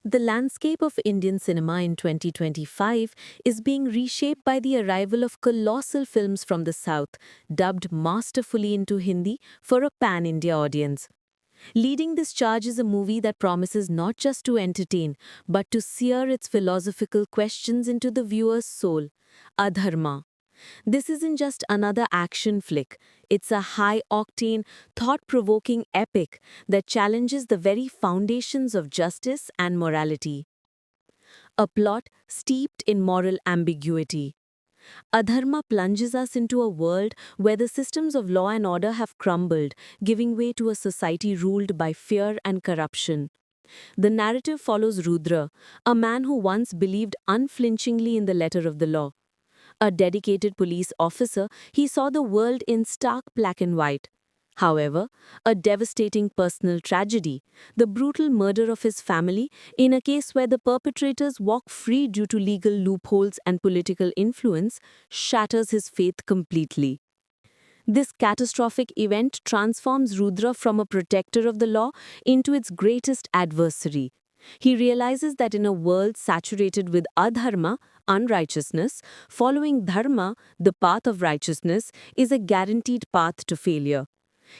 The landscape of Indian cinema in 2025 is being reshaped by the arrival of colossal films from the South, dubbed masterfully into Hindi for a pan-India audience. Leading this charge is a movie that promises not just to entertain, but to sear its philosophical questions into the viewer's soul. Adharma. This isn't just another action flick, it's a high-octane, thought-provoking epic that challenges the very foundations of justice and morality. A plot steeped in moral ambiguity. Adharma plunges us into a world where the systems of law and order have crumbled, giving way to a society ruled by fear and corruption. The narrative follows Rudra, a man who once believed unflinchingly in the letter of the law. A dedicated police officer, he saw the world in stark black and white. However, a devastating personal tragedy, the brutal murder of his family in a case where the perpetrators walk free due to legal loopholes and political influence, shatters his faith completely. This catastrophic event transforms Rudra from a protector of the law into its greatest adversary. He realizes that in a world saturated with adharma, unrighteousness, following dharma, the path of righteousness, is a guaranteed path to failure.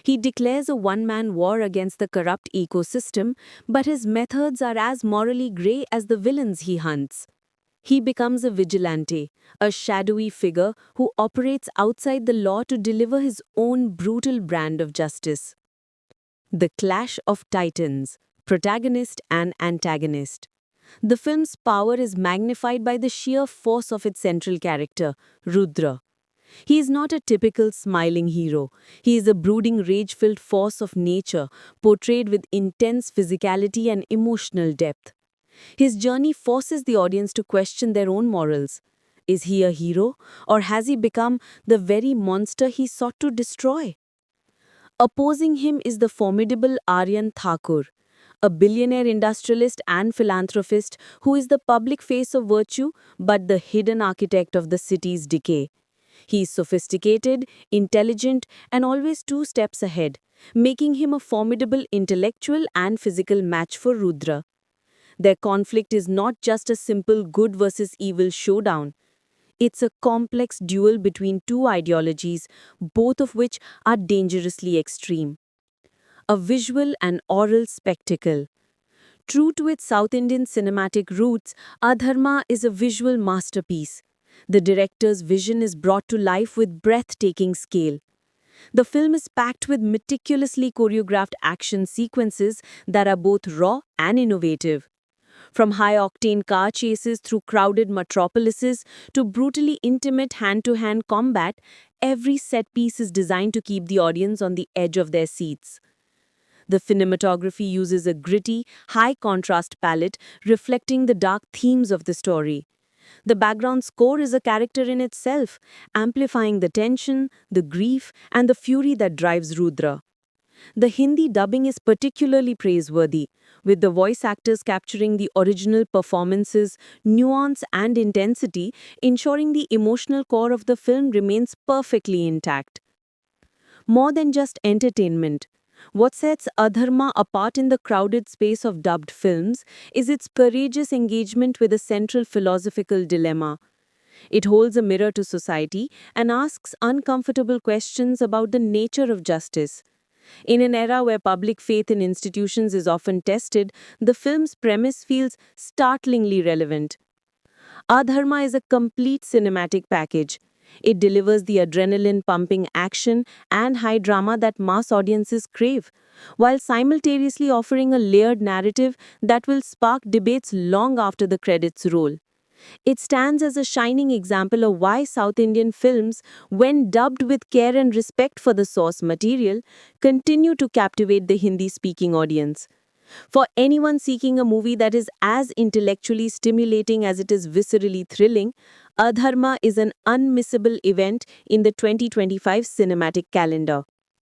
He declares a one-man war against the corrupt ecosystem, but his methods are as morally grey as the villains he hunts. He becomes a vigilante, a shadowy figure who operates outside the law to deliver his own brutal brand of justice. The Clash of Titans, protagonist and antagonist. The film's power is magnified by the sheer force of its central character, Rudra. He is not a typical smiling hero. He is a brooding, rage-filled force of nature, portrayed with intense physicality and emotional depth. His journey forces the audience to question their own morals. Is he a hero, or has he become the very monster he sought to destroy? Opposing him is the formidable Aryan Thakur, a billionaire industrialist and philanthropist who is the public face of virtue but the hidden architect of the city's decay. He is sophisticated, intelligent, and always two steps ahead, making him a formidable intellectual and physical match for Rudra. Their conflict is not just a simple good versus evil showdown. It's a complex duel between two ideologies, both of which are dangerously extreme. A visual and oral spectacle. True to its South Indian cinematic roots, Adharma is a visual masterpiece. The director's vision is brought to life with breathtaking scale. The film is packed with meticulously choreographed action sequences that are both raw and innovative. From high-octane car chases through crowded metropolises to brutally intimate hand-to-hand combat, every set piece is designed to keep the audience on the edge of their seats. The cinematography uses a gritty, high-contrast palette reflecting the dark themes of the story. The background score is a character in itself, amplifying the tension, the grief, and the fury that drives Rudra. The Hindi dubbing is particularly praiseworthy, with the voice actors capturing the original performances, nuance, and intensity, ensuring the emotional core of the film remains perfectly intact. More than just entertainment, what sets Adharma apart in the crowded space of dubbed films is its courageous engagement with a central philosophical dilemma. It holds a mirror to society and asks uncomfortable questions about the nature of justice. In an era where public faith in institutions is often tested, the film's premise feels startlingly relevant. Adharma is a complete cinematic package. It delivers the adrenaline-pumping action and high drama that mass audiences crave, while simultaneously offering a layered narrative that will spark debates long after the credits roll. It stands as a shining example of why South Indian films, when dubbed with care and respect for the source material, continue to captivate the Hindi-speaking audience. For anyone seeking a movie that is as intellectually stimulating as it is viscerally thrilling, Adharma is an unmissable event in the 2025 cinematic calendar.